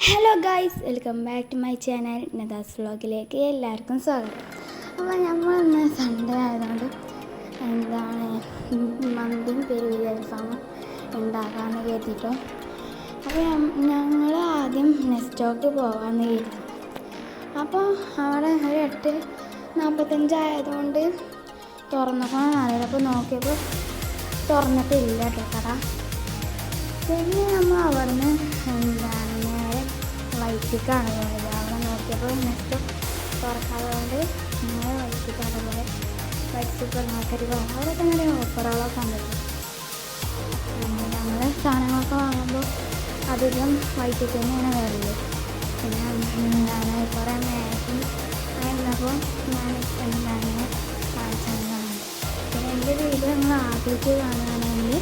Hello guys, welcome back to my channel Nada's വ്ളോഗിലേക്ക് എല്ലാവർക്കും സ്വാഗതം. അപ്പോൾ നമ്മളിന്ന് സൺഡേ ആയതുകൊണ്ട് മന്തിയും പെരുവിരി അൽഫാമും ഉണ്ടാക്കാമെന്ന് കരുതിയിട്ടോ. അപ്പോൾ ഞങ്ങൾ ആദ്യം നെസ്റ്റോക്ക് പോകാമെന്ന് കരുതി. അപ്പോൾ അവിടെ ഒരു 8:45 ആയതുകൊണ്ട് തുറന്നപ്പോൾ അറിയില്ല. അപ്പോൾ നോക്കിയപ്പോൾ തുറന്നിട്ടില്ല കേട്ടോ കട. പിന്നെ നമ്മൾ അവിടുന്ന് നേരെ വൈറ്റിക്കാണ് പോയത്. അവിടെ നോക്കിയപ്പോൾ നെക്സ്റ്റ് തുറക്കാത്തതുകൊണ്ട് നേരെ വൈറ്റിക്കാണ് പോയത്. വൈറ്റ് സൂപ്പർ മാർക്കറ്റ് പോകാം. അവിടെയൊക്കെ നല്ല ഓഫറുകളൊക്കെ കണ്ടിട്ടു. ഞങ്ങൾ സാധനങ്ങളൊക്കെ വാങ്ങുമ്പോൾ അധികം വൈറ്റിക്ക് തന്നെയാണ് വരുന്നത്. പിന്നെ കുറേ മാഗി ആയിരുന്നപ്പോൾ ഞാൻ കാണിച്ചതാണ്. പിന്നെ എൻ്റെ വീഡിയോ നിങ്ങൾ ആദ്യമായിട്ട് കാണുകയാണെങ്കിൽ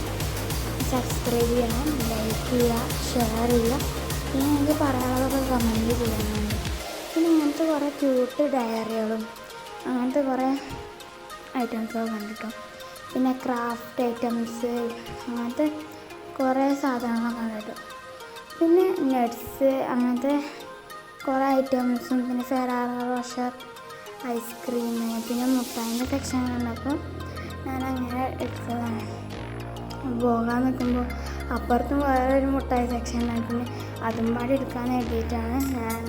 സബ്സ്ക്രൈബ് ചെയ്യണം, ലൈക്ക് ചെയ്യുക, ഷെയർ ചെയ്യുക. പിന്നെ എനിക്ക് പറയാനുള്ളതൊക്കെ കമൻറ്റ് ചെയ്യാനുണ്ട്. പിന്നെ ഇങ്ങനത്തെ കുറേ ക്യൂട്ട് ഡയറികളും അങ്ങനത്തെ കുറേ ഐറ്റംസൊക്കെ കണ്ടിട്ടോ. പിന്നെ ക്രാഫ്റ്റ് ഐറ്റംസ് അങ്ങനത്തെ കുറേ സാധനങ്ങളൊക്കെ കണ്ടിട്ടോ. പിന്നെ നട്ട്സ് അങ്ങനത്തെ കുറേ ഐറ്റംസും പിന്നെ ഫെറാറോ റോഷർ ഐസ്ക്രീം പിന്നെ മുട്ടായിൻ്റെ സെക്ഷൻ കണ്ടപ്പോൾ ഞാനങ്ങനെ എടുത്തതാണ്. പോകാൻ നിൽക്കുമ്പോൾ അപ്പുറത്തും വേറൊരു മുട്ടായി സെക്ഷൻ ഉണ്ടായിരുന്നു. അതും പാടി എടുക്കാൻ വേണ്ടിയിട്ടാണ് ഞാൻ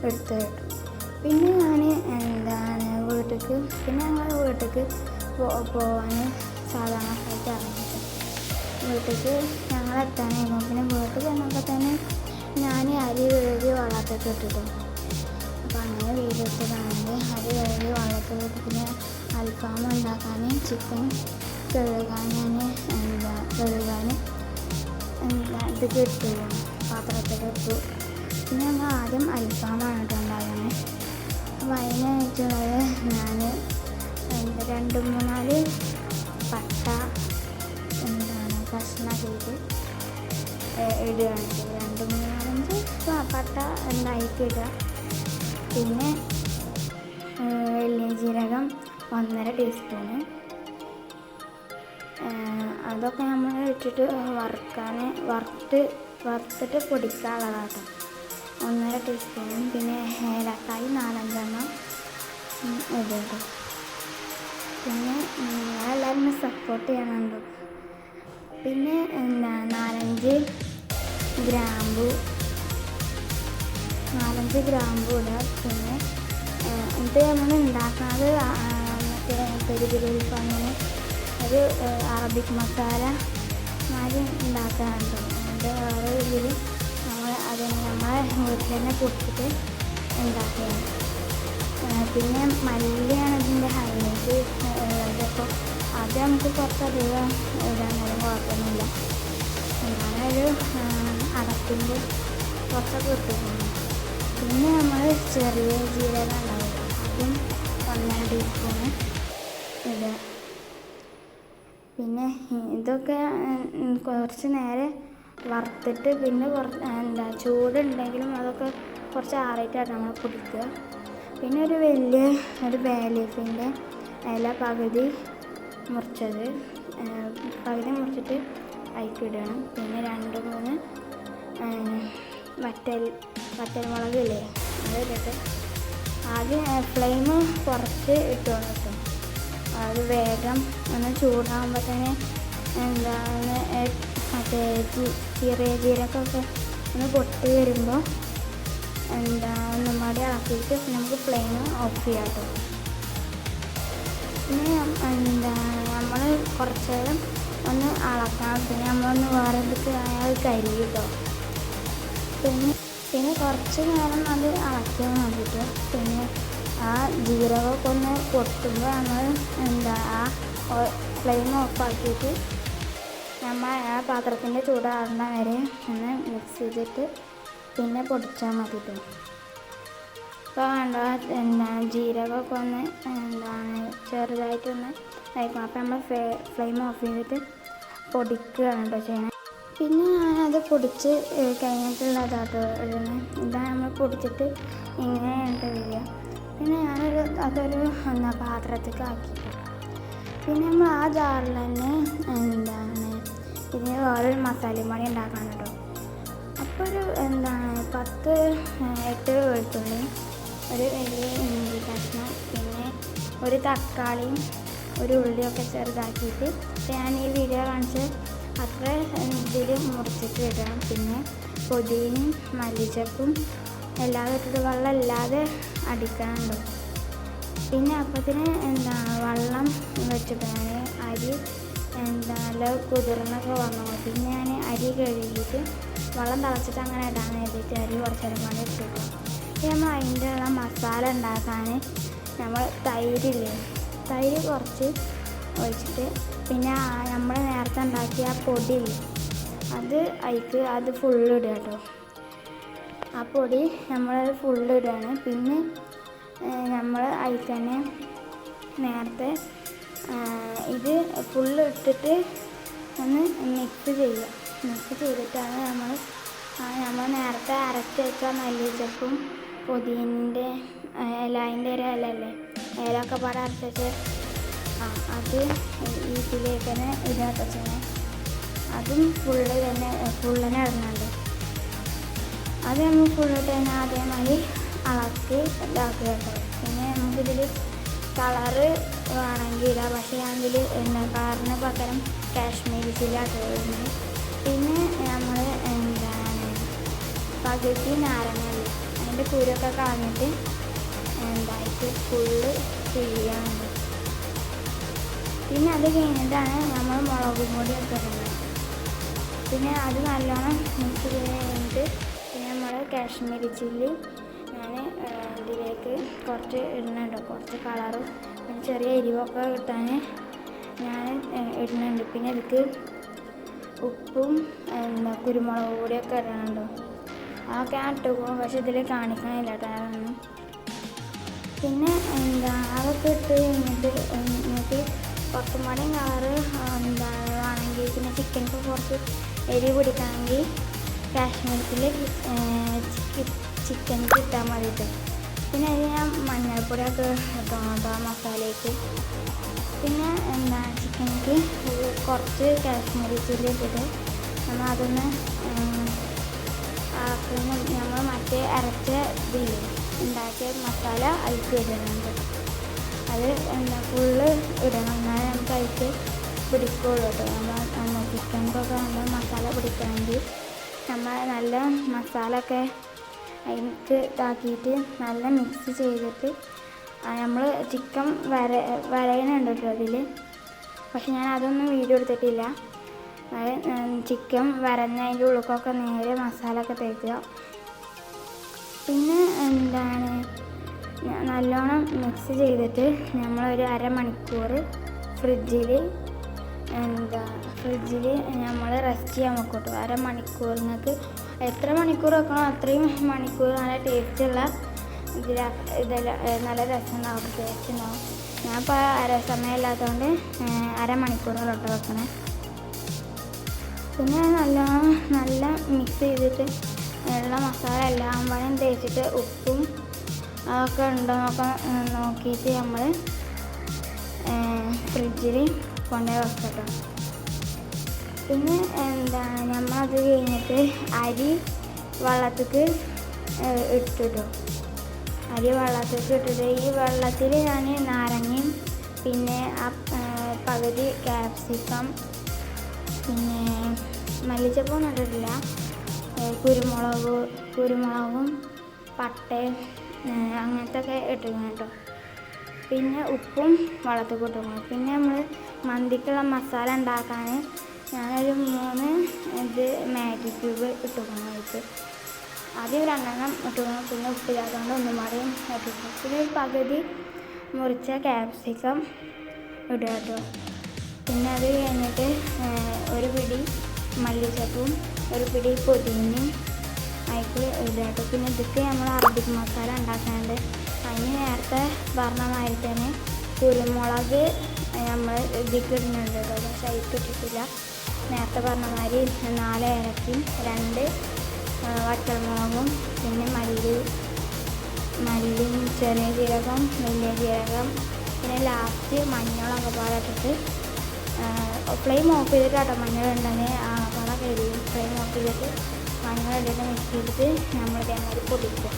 എടുത്തത്. പിന്നെ ഞാൻ വീട്ടിലേക്ക് ഞങ്ങളുടെ വീട്ടിലേക്ക് പോകാൻ സാധാരണക്കായിട്ട് ഇറങ്ങിയിട്ട് വീട്ടിലേക്ക് ഞങ്ങൾ എത്താനായിരുന്നു. പിന്നെ വീട്ടിൽ ചെന്നപ്പോൾ തന്നെ ഞാൻ അരി കഴുകി വെള്ളത്തൊക്കെ ഇട്ടിട്ടു. അപ്പോൾ അങ്ങനെ വീട്ടിലെത്തതാണെങ്കിൽ അരി കഴുകി വെള്ളത്തൊക്കെ ഇട്ട് പിന്നെ അൽഫാം ഉണ്ടാക്കാൻ ചിക്കൻ കഴുകാൻ ഇതൊക്കെ ഇട്ടു, പാത്രത്തൊക്കെ ഇട്ടു. പിന്നെ ഞങ്ങൾ ആദ്യം അൽഫാമാണ് കേട്ടോ ഉണ്ടാകുന്നത്. അപ്പോൾ അതിനായിട്ടുള്ളത് ഞാൻ 2-3 പട്ട കഷ്ണാക്കിയിട്ട് ഇടുകയാണ്. 2-3-4-5 പട്ട ഉണ്ടാക്കി ഇടുക. പിന്നെ വലിയ ജീരകം 1.5 ടീസ്പൂണ്. അതൊക്കെ നമ്മൾ ഇട്ടിട്ട് വറുത്തിട്ട് പൊടിക്കാനുള്ളതാട്ടോ. 1.5 ടീസ്പൂണും പിന്നെ ഏലക്കായി 4-5 ഇടും. പിന്നെ നിങ്ങളെല്ലാവരും സപ്പോർട്ട് ചെയ്യണുണ്ടോ. പിന്നെ 4-5 ഗ്രാമ്പു ഇടുക. പിന്നെ ഇത് നമ്മൾ ഉണ്ടാക്കുന്നത് പെരുവിരി അൽഫാമിന് ഒരു അറബിക് മസാല മാതിരി ഉണ്ടാക്കാറുണ്ട്. അതിൻ്റെ വേറെ ഇതിൽ നമ്മളെ വീട്ടിൽ തന്നെ പൊട്ടിട്ട് ഉണ്ടാക്കുകയാണ്. പിന്നെ മല്ലിയാണ് ഇതിൻ്റെ ഹൈലൈറ്റ് ഉള്ളത്. അപ്പോൾ അത് നമുക്ക് കുറച്ചധികം ഇടാനും കുഴപ്പമൊന്നുമില്ല. ഞാനൊരു അടപ്പിൻ്റെ കുറച്ചൊക്കെ ഇട്ടിട്ടുണ്ട്. പിന്നെ നമ്മൾ ചെറിയ ജീരകം ഉണ്ടാവില്ല, അതും 1.5 ടീസ്പൂണ് ഇടുക. പിന്നെ ഇതൊക്കെ കുറച്ച് നേരം വറുത്തിട്ട് പിന്നെ ചൂടുണ്ടെങ്കിലും അതൊക്കെ കുറച്ച് ആറിയിട്ടാണ് നമ്മൾ പൊടിക്കുക. പിന്നെ ഒരു ബേ ലീഫിൻ്റെ ഇല പകുതി മുറിച്ചിട്ട് അതിക്കിടണം. പിന്നെ 2-3 വറ്റൽമുളക് ഇല്ലേ, അത് ഇട്ടിട്ട് ആദ്യം ഫ്ലെയിം കുറച്ച് ഇട്ടുകൊണ്ട് കിട്ടും. അത് വേഗം ഒന്ന് ചൂടാകുമ്പോൾ തന്നെ ചെറിയ ജീരകമൊക്കെ ഒന്ന് പൊട്ടി വരുമ്പോൾ ഒന്നും കൂടി ഇളക്കിയിട്ട് നമുക്ക് ഫ്ലെയിം ഓഫ് ചെയ്യാം കേട്ടോ. പിന്നെ നമ്മൾ കുറച്ച് നേരം ഒന്ന് ഇളക്കാം. പിന്നെ നമ്മളൊന്ന് വേറെ എടുത്ത് അയാൾ കരിയും കേട്ടോ. പിന്നെ കുറച്ച് നേരം അത് ഇളക്കിയാൽ മതിയിട്ട്. പിന്നെ ആ ജീരകമൊക്കെ ഒന്ന് പൊട്ടുമ്പോൾ നമ്മൾ ഫ്ലെയിം ഓഫാക്കിയിട്ട് നമ്മൾ ആ പാത്രത്തിൻ്റെ ചൂടാറുന്ന വരെ ഒന്ന് മിക്സ് ചെയ്തിട്ട് പിന്നെ പൊടിച്ചാൽ മതിട്ടോ. അപ്പോൾ ജീരകമൊക്കെ ഒന്ന് ചെറുതായിട്ടൊന്ന് കഴിക്കണം. അപ്പോൾ നമ്മൾ ഫ്ലെയിം ഓഫ് ചെയ്തിട്ട് പൊടിക്കുകയാണ് കേട്ടോ ചെയ്യണം. പിന്നെ ഞാനത് പൊടിച്ച് കഴിഞ്ഞിട്ടുള്ളതാട്ടോ ഇടുന്നത്. ഇതാണ് നമ്മൾ പൊടിച്ചിട്ട് ഇങ്ങനെയാണ് വരിക. പിന്നെ അതൊരു പാത്രത്തേക്ക് ആക്കി. പിന്നെ നമ്മൾ ആ ജാറിൽ തന്നെ ഇതിന് വേറൊരു മസാലയും പണി ഉണ്ടാക്കണം കേട്ടോ. അപ്പോൾ ഒരു 10 ഒരു വലിയ ഇഞ്ചി കഷ്ണം, പിന്നെ ഒരു തക്കാളിയും ഒരു ഉള്ളിയൊക്കെ ചെറുതാക്കിയിട്ട് ഞാൻ ഈ വീഡിയോ കാണിച്ച് അത്ര ഇതിൽ മുറിച്ചിട്ട് ഇടണം. പിന്നെ പൊടിയും മല്ലിച്ചപ്പും എല്ലാതെ ഇട്ടിട്ട് വെള്ളം ഇല്ലാതെ അടിക്കാനുണ്ടോ. പിന്നെ അപ്പത്തിന് വെള്ളം വെച്ചിട്ട് ഞാൻ അരി നല്ല കുതിർന്നൊക്കെ വന്നു. പിന്നെ ഞാൻ അരി കഴുകിയിട്ട് വെള്ളം തിളച്ചിട്ട് അങ്ങനെ ഇടാൻ വേണ്ടിയിട്ട് അരി കുറച്ച് നേരം കൊണ്ട് ഇട്ടിട്ടു. നമ്മൾ അതിൻ്റെ ഉള്ള മസാല ഉണ്ടാക്കാൻ നമ്മൾ തൈര് കുറച്ച് ഒഴിച്ചിട്ട് പിന്നെ നമ്മൾ നേരത്തെ ഉണ്ടാക്കിയ പൊടിയില്ലേ അത് ഫുള്ള് ഇടുക കേട്ടോ. ആ പൊടി നമ്മൾ ഫുള്ള് ഇടുകയാണ്. പിന്നെ നമ്മൾ അതിൽ തന്നെ നേരത്തെ ഇത് ഫുള്ള് ഇട്ടിട്ട് ഒന്ന് മിക്സ് ചെയ്തിട്ടാണ് നമ്മൾ നേരത്തെ അരച്ച് വെച്ച മല്ലിച്ചപ്പും പുതിനൻ്റെ അതിൻ്റെ ഒരു ഇലയൊക്കെ പാടെ അരച്ച് വെച്ച് അത് ഇതിലേക്ക് തന്നെ ഇടാത്ത ചെയ്യുന്നത്. അതും ഫുള്ള് തന്നെ ഇടുന്നുണ്ട്. അത് നമ്മൾ ഫുള്ളിട്ട് തന്നെ അതേമാതിരി ഇളക്കി ഇതാക്കുക കേട്ടോ. പിന്നെ നമുക്കിതിൽ കളറ് വേണമെങ്കിൽ ഇടാം, പക്ഷേ ഞാനിതിൽ കളറിന് പകരം കാശ്മീരി ചില്ലിയാണ് വരുന്നത്. പിന്നെ നമ്മൾ പകുതി നാരങ്ങ അതിൻ്റെ കുരുവൊക്കെ കളഞ്ഞിട്ട് ഫുള്ള് ചെയ്യാനുണ്ട്. പിന്നെ അത് കഴിഞ്ഞിട്ടാണ് നമ്മൾ മുളക് പൊടിയൊക്കെ ഇടുന്നത്. പിന്നെ അത് നല്ലോണം മിക്സ് കഴിഞ്ഞിട്ട് പിന്നെ നമ്മൾ കാശ്മീരി ചില്ലി ഞാൻ ഇതിലേക്ക് കുറച്ച് ഇടുന്നുണ്ട്, കുറച്ച് കളറും പിന്നെ ചെറിയ എരിവൊക്കെ കിട്ടാൻ ഞാൻ ഇടുന്നുണ്ട്. പിന്നെ ഇതിക്ക് ഉപ്പും കുരുമുളക് പൊടിയൊക്കെ ഇടണുണ്ടോ. അതൊക്കെ ഞാൻ ഇട്ടുപോകും, പക്ഷെ ഇതിൽ കാണിക്കണില്ല കേട്ടോ. പിന്നെ അതൊക്കെ ഇട്ട് കഴിഞ്ഞിട്ട് നിങ്ങൾക്ക് കുറച്ചും കൂടി കളറ് വേണമെങ്കിൽ പിന്നെ ചിക്കനൊക്കെ കുറച്ച് എരി പിടിക്കണമെങ്കിൽ കാശ്മീരത്തിൽ ചിക്കനക്ക് ഇട്ടാൽ മതിയിട്ട്. പിന്നെ അതിൽ ഞാൻ മഞ്ഞൾപ്പൊടിയൊക്കെ ഇട്ടോ മസാലയ്ക്ക്. പിന്നെ ചിക്കനക്ക് കുറച്ച് കാശ്മീരി ചില്ലി ഇട്ടിട്ട് നമ്മൾ അതൊന്ന് നമ്മൾ മറ്റേ അരച്ച ഇതില്ലേ ഉണ്ടാക്കിയ മസാല അതിലേക്ക് ഇടുന്നുണ്ട്. അത് ഫുള്ള് ഇടണം, എന്നാലും നമുക്ക് അതിലേക്ക് പിടിക്കുള്ളൂ കേട്ടോ. നമ്മൾ ചിക്കനൊക്കെ നമ്മൾ മസാല പിടിക്കണമെങ്കിൽ നമ്മൾ നല്ല മസാല ഒക്കെ അതിലേക്ക് ഇതാക്കിയിട്ട് നല്ല മിക്സ് ചെയ്തിട്ട് നമ്മൾ ചിക്കൻ വരയണുണ്ട് കേട്ടോ അതിൽ. പക്ഷെ ഞാൻ അതൊന്നും വീഡിയോ എടുത്തിട്ടില്ല. ചിക്കൻ വരഞ്ഞ അതിൻ്റെ ഉള്ളിലൊക്കെ നേരെ മസാല ഒക്കെ തേക്കുക. പിന്നെ നല്ലോണം മിക്സ് ചെയ്തിട്ട് നമ്മളൊരു അരമണിക്കൂർ ഫ്രിഡ്ജിൽ നമ്മൾ റെസ്റ്റ് ചെയ്യാൻ വെക്കും കേട്ടോ. അരമണിക്കൂർ നിങ്ങൾക്ക് എത്ര മണിക്കൂർ വെക്കണോ അത്രയും മണിക്കൂർ നല്ല ടേസ്റ്റുള്ള നല്ല രസം ഉണ്ടാവും, ടേസ്റ്റ് ഉണ്ടാവും. ഞാനിപ്പോൾ സമയമില്ലാത്തതുകൊണ്ട് അരമണിക്കൂറിലോട്ട് വെക്കണേ. പിന്നെ നല്ല മിക്സ് ചെയ്തിട്ട് ഉള്ള മസാല എല്ലാം പാടും തേച്ചിട്ട് ഉപ്പും അതൊക്കെ ഉണ്ടോ നോക്കിയിട്ട് നമ്മൾ ഫ്രിഡ്ജിൽ കൊണ്ടുപോയി വെക്കട്ടോ. പിന്നെ നമ്മളത് കഴിഞ്ഞിട്ട് അരി വെള്ളത്തേക്ക് ഇട്ടിട്ടോ. അരി വെള്ളത്തേക്ക് ഇട്ടിട്ട് ഈ വെള്ളത്തിൽ ഞാൻ നാരങ്ങയും പിന്നെ പകുതി ക്യാപ്സിക്കം പിന്നെ മല്ലിച്ചപ്പൊന്നും ഇട്ടിട്ടില്ല, കുരുമുളകും പട്ടയും അങ്ങനത്തെ ഒക്കെ ഇട്ടിരുന്നു കേട്ടോ. പിന്നെ ഉപ്പും വെള്ളത്തിൽ ഇട്ടിരുന്നു. പിന്നെ നമ്മൾ മന്തിക്കുള്ള മസാല ഉണ്ടാക്കാൻ ഞാനൊരു 3 മാഗി ക്യൂബ് ഇട്ടിരുന്നു. ആദ്യം 2 ഇട്ടിരുന്നു, പിന്നെ ഉപ്പില്ലാത്തതുകൊണ്ട് ഒന്നും കൂടെയും ഇട്ടിരുന്നു. പിന്നെ ഒരു പകുതി മുറിച്ച ക്യാപ്സിക്കം ഇടുക കേട്ടോ. പിന്നെ അത് കഴിഞ്ഞിട്ട് ഒരു പിടി മല്ലിച്ചപ്പും ഒരു പിടി പുതിനയും അതിൽ ഇടുക കേട്ടോ. പിന്നെ ഇതൊക്കെ നമ്മൾ അറബിക് മസാല ഉണ്ടാക്കാനുണ്ട്. അതിന് നേരത്തെ പറഞ്ഞ മാതിരി തന്നെ കുരുമുളക് നമ്മൾ ഇതിലേക്ക് ഇടുന്നുണ്ട് കേട്ടോ, പക്ഷെ അതിലേക്ക് ഇട്ടിട്ടില്ല. നേരത്തെ പറഞ്ഞ മാതിരി 4 ഏലക്കയും 2 വറ്റൽമുളകും പിന്നെ മല്ലിയും ചെറിയ ജീരകം വലിയ ജീരകം പിന്നെ ലാസ്റ്റ് മഞ്ഞളൊക്കെ പാടെ ഇട്ടിട്ട് ഫ്ലെയിം ഓഫ് ചെയ്തിട്ട് കേട്ടോ. മഞ്ഞളുണ്ടെങ്കിൽ പാടെ കഴിയും. ഫ്ലെയിം ഓഫ് ചെയ്തിട്ട് മഞ്ഞളിട്ടിട്ട് മിക്സ് ചെയ്തിട്ട് നമ്മൾ തേങ്ങ പൊടിക്കുക.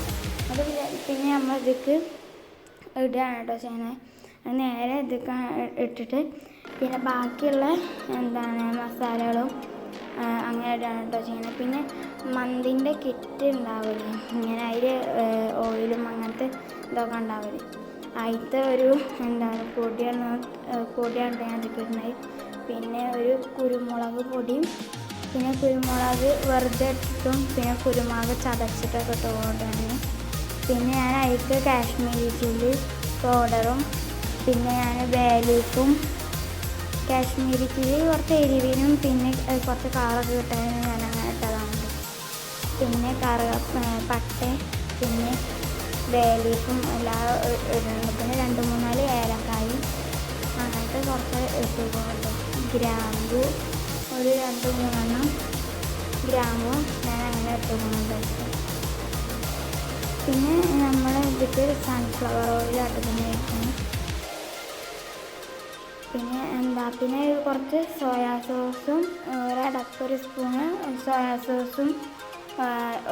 അത് പിന്നെ നമ്മൾ ഇതിക്ക് ഇടുകയാണ് കേട്ടോ ചെയ്യുന്നത്. നേരെ ഇതിക്ക് ഇട്ടിട്ട് പിന്നെ ബാക്കിയുള്ള മസാലകളും അങ്ങനെ ഇടുകയാണ് കേട്ടോ ചെയ്യുന്നത്. പിന്നെ മന്തിൻ്റെ കിറ്റ് ഉണ്ടാവില്ലേ, ഇങ്ങനെ അതിൽ ഓയിലും അങ്ങനത്തെ ഇതൊക്കെ ഉണ്ടാവില്ലേ, അതിലത്തെ ഒരു പൊടിയാണ് ഞാൻ ഇതിക്ക് ഇടുന്നത്. പിന്നെ ഒരു കുരുമുളക് പൊടിയും, പിന്നെ കുരുമുളക് വെറുതെ ഇട്ടിട്ടും പിന്നെ കുരുമുളക് ചതച്ചിട്ടൊക്കെ ഇട്ടുകൊണ്ടാണ്. പിന്നെ ഞാൻ അതിലേക്ക് കാശ്മീരി ചില്ലി പൗഡറും പിന്നെ ഞാൻ ബേ ലീഫും, കാശ്മീരി ചില്ലി കുറച്ച് എരിവിനും പിന്നെ കുറച്ച് കളറൊക്കെ കിട്ടാനും ഞാൻ അങ്ങനെ ഇട്ടതാണ്. പിന്നെ പട്ട പിന്നെ ബേ ലീഫും എല്ലാം ഇടുന്നുണ്ട്. പിന്നെ 2-3 ഏലക്കായും അങ്ങനത്തെ കുറച്ച് ഇട്ടുകൊണ്ട് ഗ്രാമ്പു ഒരു 2-3 ഗ്രാമ്പും ഞാൻ അങ്ങനെ ഇട്ടുകൊണ്ട്. പിന്നെ നമ്മൾ ഇതിക്ക് സൺഫ്ലവർ ഓയിൽ ഇട്ടിട്ടുണ്ട്. പിന്നെ കുറച്ച് സോയാ സോസും ഒരു സ്പൂണ് സോയാ സോസും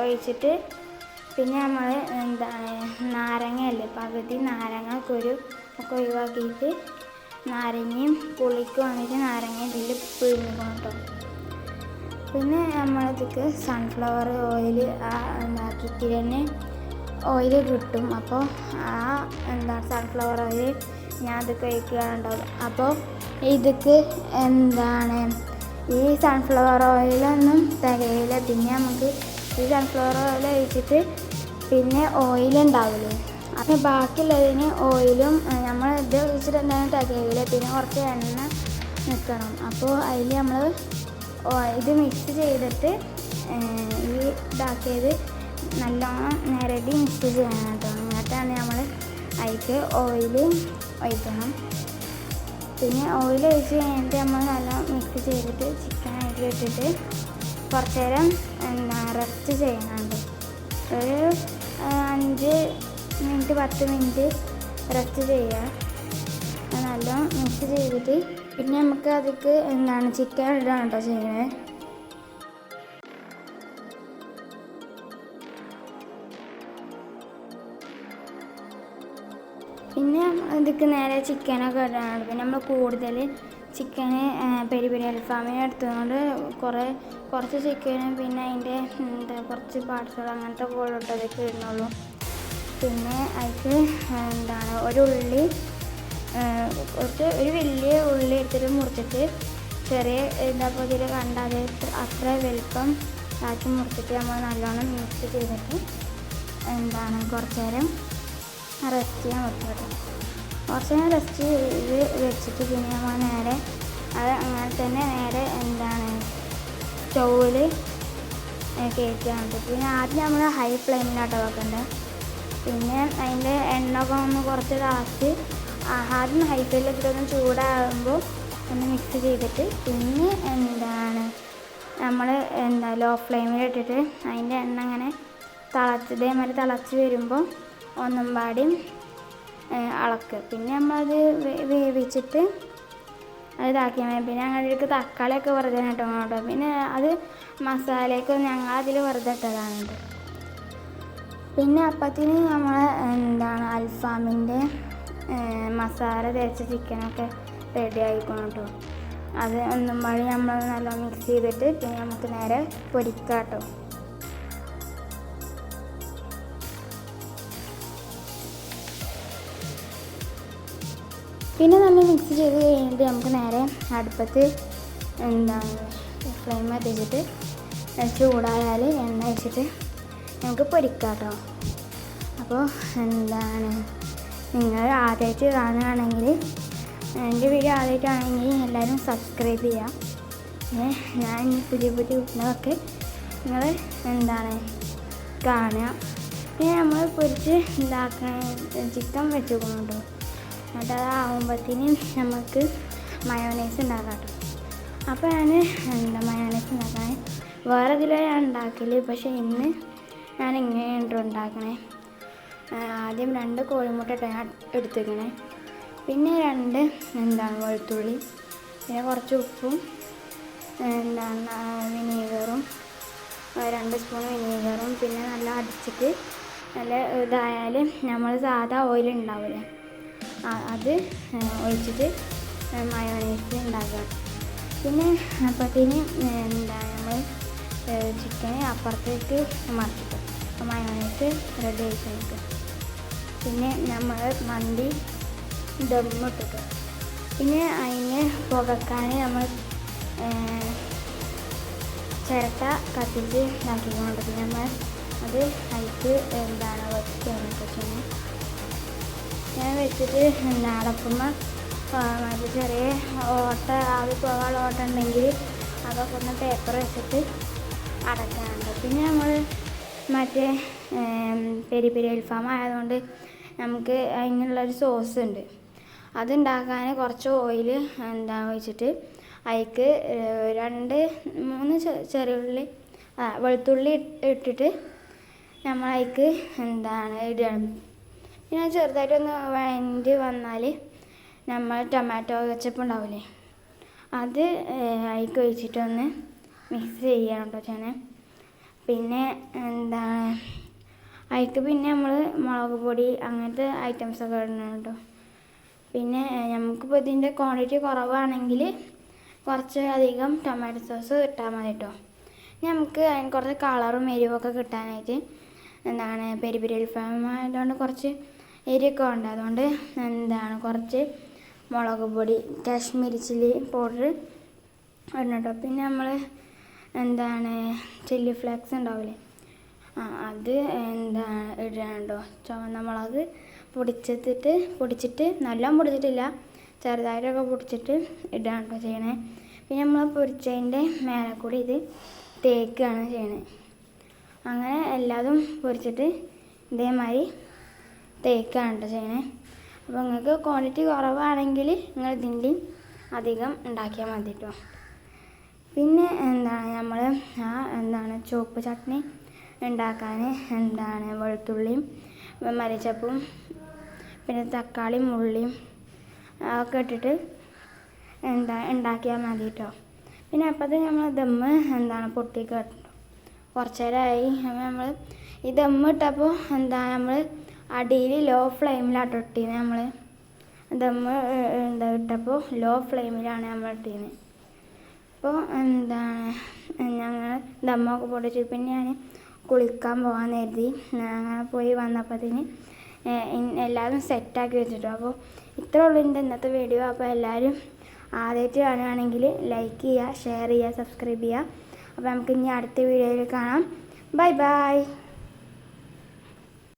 ഒഴിച്ചിട്ട് പിന്നെ നമ്മൾ നാരങ്ങയല്ലേ, പകുതി നാരങ്ങ കുരു ഒക്കെ ഒഴിവാക്കിയിട്ട് നാരങ്ങയും പുളിക്ക് വന്നിട്ട് നാരങ്ങ ഇതിൽ പിഴിഞ്ഞിക്കണം കേട്ടോ. പിന്നെ നമ്മളിതിക്ക് സൺഫ്ലവർ ഓയിൽ കിറ്റിൽ തന്നെ ഓയിൽ കിട്ടും. അപ്പോൾ സൺഫ്ലവർ ഓയിൽ ഞാൻ ഇത് കഴിക്കുകയാണുണ്ടാവും. അപ്പോൾ ഇതിക്ക് ഈ സൺഫ്ലവർ ഓയിലൊന്നും തികയില്ല. പിന്നെ നമുക്ക് ഈ സൺഫ്ലവർ ഓയിൽ ഒഴിച്ചിട്ട് പിന്നെ ഓയിലുണ്ടാവില്ലേ, അപ്പോൾ ബാക്കിയുള്ളതിന് ഓയിലും നമ്മൾ ഇത് ഒഴിച്ചിട്ട് എന്തായാലും തികയില്ല. പിന്നെ കുറച്ച് എണ്ണ നിൽക്കണം. അപ്പോൾ അതിൽ നമ്മൾ ഇത് മിക്സ് ചെയ്തിട്ട് ഈ ഇതാക്കിയത് നല്ലോണം നേരടി മിക്സ് ചെയ്യണം കേട്ടോ. എന്നിട്ടാണ് നമ്മൾ അതിലേക്ക് ഓയിൽ ഒഴിക്കണം. പിന്നെ ഓയിൽ ഒഴിച്ച് കഴിഞ്ഞിട്ട് നമ്മൾ നല്ലോണം മിക്സ് ചെയ്തിട്ട് ചിക്കൻ അതിൽ ഇട്ടിട്ട് കുറച്ച് നേരം റെസ്റ്റ് ചെയ്യുന്നുണ്ട്. ഒരു 5 മിനിറ്റ് 10 മിനിറ്റ് റെസ്റ്റ് ചെയ്യുക. നല്ലോണം മിക്സ് ചെയ്തിട്ട് പിന്നെ നമുക്ക് അതിലേക്ക് ചിക്കൻ ഇടാണ് കേട്ടോ ചെയ്യുന്നത്. പിന്നെ ഇതിക്ക് നേരെ ചിക്കനൊക്കെ ഇടാണ്. പിന്നെ നമ്മൾ കൂടുതൽ ചിക്കന് പെരി പെരി അൽഫാമിന് എടുത്തതുകൊണ്ട് കുറച്ച് ചിക്കനും പിന്നെ അതിൻ്റെ കുറച്ച് പാർട്സുകൾ അങ്ങനത്തെ കോഴിട്ടതൊക്കെ ഇടുന്നുള്ളൂ. പിന്നെ അതിക്ക് ഒരു ഉള്ളി ഒരു വലിയ ഉള്ളി എടുത്തിട്ട് മുറിച്ചിട്ട് ചെറിയ ഇതിൽ കണ്ടാൽ അത്ര വലുപ്പം ആക്കി മുറിച്ചിട്ട് നമ്മൾ നല്ലോണം മിക്സ് ചെയ്തിട്ട് കുറച്ച് നേരം റെസ്റ്റ് ചെയ്യാൻ വെക്കും. കുറച്ച് നേരം റെസ്റ്റ് ചെയ്ത് വെച്ചിട്ട് പിന്നെ നമ്മൾ നേരെ അത് അങ്ങനെ തന്നെ നേരെ സ്റ്റൗവിൽ കയറ്റുകയാണ്. പിന്നെ ആദ്യം നമ്മൾ ഹൈ ഫ്ലെയിമിലാട്ടോ വെക്കേണ്ടത്. പിന്നെ അതിൻ്റെ എണ്ണ ഒക്കെ ഒന്ന് കുറച്ച് ലാസ്റ്റ് ആദ്യം ഹൈ ഫ്ലെയിമിലിട്ടൊന്ന് ചൂടാകുമ്പോൾ ഒന്ന് മിക്സ് ചെയ്തിട്ട് പിന്നെ നമ്മൾ ലോ ഫ്ലെയിമിലിട്ടിട്ട് അതിൻ്റെ എണ്ണ അങ്ങനെ ഇതേമാതിരി തിളച്ച് വരുമ്പോൾ ഒന്നും പാടിയും ഇളക്കുക. പിന്നെ നമ്മളത് വേവിച്ചിട്ട് അത് ഇതാക്കിയാൽ മതി. പിന്നെ ഞങ്ങളിലേക്ക് തക്കാളിയൊക്കെ വെറുതെ ഇട്ടോ. പിന്നെ അത് മസാലയൊക്കെ ഞങ്ങളതിൽ വെറുതെ ഇട്ടതാണ് കേട്ടോ. പിന്നെ അപ്പത്തിന് നമ്മൾ അൽഫാമിൻ്റെ മസാല തേച്ച ചിക്കനൊക്കെ റെഡി ആയിക്കണം കേട്ടോ. അത് ഒന്നും പാടി നമ്മൾ നല്ല മിക്സ് ചെയ്തിട്ട് പിന്നെ നമുക്ക് നേരെ പൊരിക്കാം കേട്ടോ. പിന്നെ നല്ല മിക്സ് ചെയ്ത് കഴിഞ്ഞിട്ട് നമുക്ക് നേരെ അടുപ്പത്ത് ഫ്ലെയിം കത്തിച്ചിട്ട് ചൂടായാൽ എണ്ണ വെച്ചിട്ട് നമുക്ക് പൊരിക്കാം കേട്ടോ. അപ്പോൾ നിങ്ങൾ ആദ്യമായിട്ട് കാണുകയാണെങ്കിൽ എൻ്റെ വീഡിയോ ആദ്യമായിട്ടാണെങ്കിൽ എല്ലാവരും സബ്സ്ക്രൈബ് ചെയ്യുക. പിന്നെ ഞാൻ പുതിയ വീഡിയോകളൊക്കെ നിങ്ങൾ കാണുക. പിന്നെ നമ്മൾ പൊരിച്ച് ചിക്കൻ വെച്ചേക്കണം കേട്ടോ. എന്നിട്ട് അതാകുമ്പോഴത്തേന് നമുക്ക് മയോണൈസ് ഉണ്ടാക്കാം കേട്ടോ. അപ്പോൾ ഞാൻ മയോണൈസ് ഉണ്ടാക്കാൻ വേറെ ഇതിലാണ് ഞാൻ ഉണ്ടാക്കല്. പക്ഷേ ഇന്ന് ഞാൻ ഇങ്ങനെയുണ്ടോ ഉണ്ടാക്കണേ. ആദ്യം 2 കോഴിമുട്ട ഞാൻ എടുത്തേക്കണേ. പിന്നെ 2 വെളുത്തുള്ളി, പിന്നെ കുറച്ച് ഉപ്പും വിനീഗറും 2 സ്പൂൺ വിനീഗറും പിന്നെ നല്ല അടിച്ചിട്ട് നല്ല ഇതായാൽ നമ്മൾ സാധാ ഓയിൽ ഉണ്ടാവില്ലേ അത് ഒഴിച്ചിട്ട് മയോണൈസ് ഉണ്ടാക്കുക. പിന്നെ അപ്പത്തിന് നമ്മൾ ചിക്കന് അപ്പുറത്തേക്ക് മറിച്ചിട്ടു. അപ്പോൾ മയോണൈസ് റെഡി ആയിട്ട് നിൽക്കും. പിന്നെ നമ്മൾ മന്തി ദമ്മിട്ടിട്ടു. പിന്നെ അതിന് പുകക്കാൻ നമ്മൾ ചിരട്ട കത്തിച്ച് ഇതാക്കിക്കൊണ്ട് പിന്നെ നമ്മൾ അത് അതിക്ക് വെച്ചിട്ടാണ് ഞാൻ വെച്ചിട്ട് അടപ്പുമ്പോൾ മറ്റേ ചെറിയ ഓട്ട ആവി പോകാനുള്ള ഓട്ട ഉണ്ടെങ്കിൽ അതൊക്കെ ഒന്ന് പേപ്പർ വെച്ചിട്ട് അടയ്ക്കാനുണ്ട്. പിന്നെ നമ്മൾ മറ്റേ പെരി പെരി അൽഫാം ആയതുകൊണ്ട് നമുക്ക് അതിനുള്ളൊരു സോസ് ഉണ്ട്. അതുണ്ടാക്കാൻ കുറച്ച് ഓയിൽ ഒഴിച്ചിട്ട് അതിക്ക് 2-3 ചെറിയുള്ളി വെളുത്തുള്ളി ഇട്ടിട്ട് നമ്മൾ അതിക്ക് ഇടണം. പിന്നെ ചെറുതായിട്ടൊന്ന് വഴണ്ടി വന്നാൽ നമ്മൾ ടൊമാറ്റോ കെച്ചപ്പ് ഉണ്ടാവില്ലേ അത് അതിക്ക് ഒഴിച്ചിട്ടൊന്ന് മിക്സ് ചെയ്യണം കേട്ടോ ചേട്ടൻ. പിന്നെ അതിക്ക് പിന്നെ നമ്മൾ മുളക് പൊടി അങ്ങനത്തെ ഐറ്റംസൊക്കെ ഇടണം കേട്ടോ. പിന്നെ നമുക്കിപ്പോൾ ഇതിൻ്റെ ക്വാണ്ടിറ്റി കുറവാണെങ്കിൽ കുറച്ച് അധികം ടൊമാറ്റോ സോസ് ഇട്ടാൽ മതി കേട്ടോ. നമുക്ക് അതിന് കുറച്ച് കളറും എരിവൊക്കെ കിട്ടാനായിട്ട് പെരി പെരി അൽഫാം ആയതുകൊണ്ട് കുറച്ച് എരിവൊക്കെ ഉണ്ട്. അതുകൊണ്ട് കുറച്ച് മുളക് പൊടി കാശ്മീരി ചില്ലി പൗഡർ ഇടണം കേട്ടോ. പിന്നെ നമ്മൾ ചില്ലി ഫ്ലേക്സ് ഉണ്ടാവില്ലേ അത് ഇടണം കേട്ടോ. ചുവന്ന മുളക് പൊടിച്ചിട്ട് നല്ലോണം പൊടിച്ചിട്ടില്ല, ചെറുതായിട്ടൊക്കെ പൊടിച്ചിട്ട് ഇടാൻ കേട്ടോ ചെയ്യണേ. പിന്നെ നമ്മൾ പൊരിച്ചതിൻ്റെ മേലെ കൂടി ഇത് തേക്കുകയാണ് ചെയ്യണേ. അങ്ങനെ എല്ലാതും പൊരിച്ചിട്ട് ഇതേമാതിരി തേക്കുകയാണ് കേട്ടോ ചെയ്യണേ. അപ്പോൾ നിങ്ങൾക്ക് ക്വാണ്ടിറ്റി കുറവാണെങ്കിൽ നിങ്ങൾ ഇതിൻ്റെയും അധികം ഉണ്ടാക്കിയാൽ മതി കേട്ടോ. പിന്നെ നമ്മൾ ചുവപ്പ് ചട്നി ഉണ്ടാക്കാൻ വെളുത്തുള്ളിയും മല്ലിച്ചപ്പും പിന്നെ തക്കാളിയും ഉള്ളിയും ഒക്കെ ഇട്ടിട്ട് ഉണ്ടാക്കിയാൽ മതി കേട്ടോ. പിന്നെ അപ്പോഴത്തെ നമ്മൾ ദമ്മ് പൊട്ടിക്ക് കേട്ടോ. കുറച്ച് നേരമായി നമ്മൾ ഈ ദമ്മ് ഇട്ടപ്പോൾ നമ്മൾ അടിയിൽ ലോ ഫ്ലെയിമിലാട്ടോ ഇട്ടീന്. നമ്മൾ ദമ്മ് ഇട്ടപ്പോൾ ലോ ഫ്ലെയിമിലാണ് നമ്മൾ ഇട്ടീന്. അപ്പോൾ ഞങ്ങൾ ദമ്മൊക്കെ പൊട്ടിച്ചു. പിന്നെ ഞാൻ കുളിക്കാൻ പോകാൻ കരുതി അങ്ങനെ പോയി വന്നപ്പോഴത്തേന് എല്ലാവരും സെറ്റാക്കി വെച്ചിട്ടു. അപ്പോൾ ഇത്രേ ഉള്ളൂ എൻ്റെ ഇന്നത്തെ വീഡിയോ. അപ്പോൾ എല്ലാവരും ആദ്യമായിട്ട് കാണുകയാണെങ്കിൽ ലൈക്ക് ചെയ്യുക, ഷെയർ ചെയ്യുക, സബ്സ്ക്രൈബ് ചെയ്യുക. അപ്പോൾ നമുക്ക് ഇനി അടുത്ത വീഡിയോയിൽ കാണാം. Bye bye.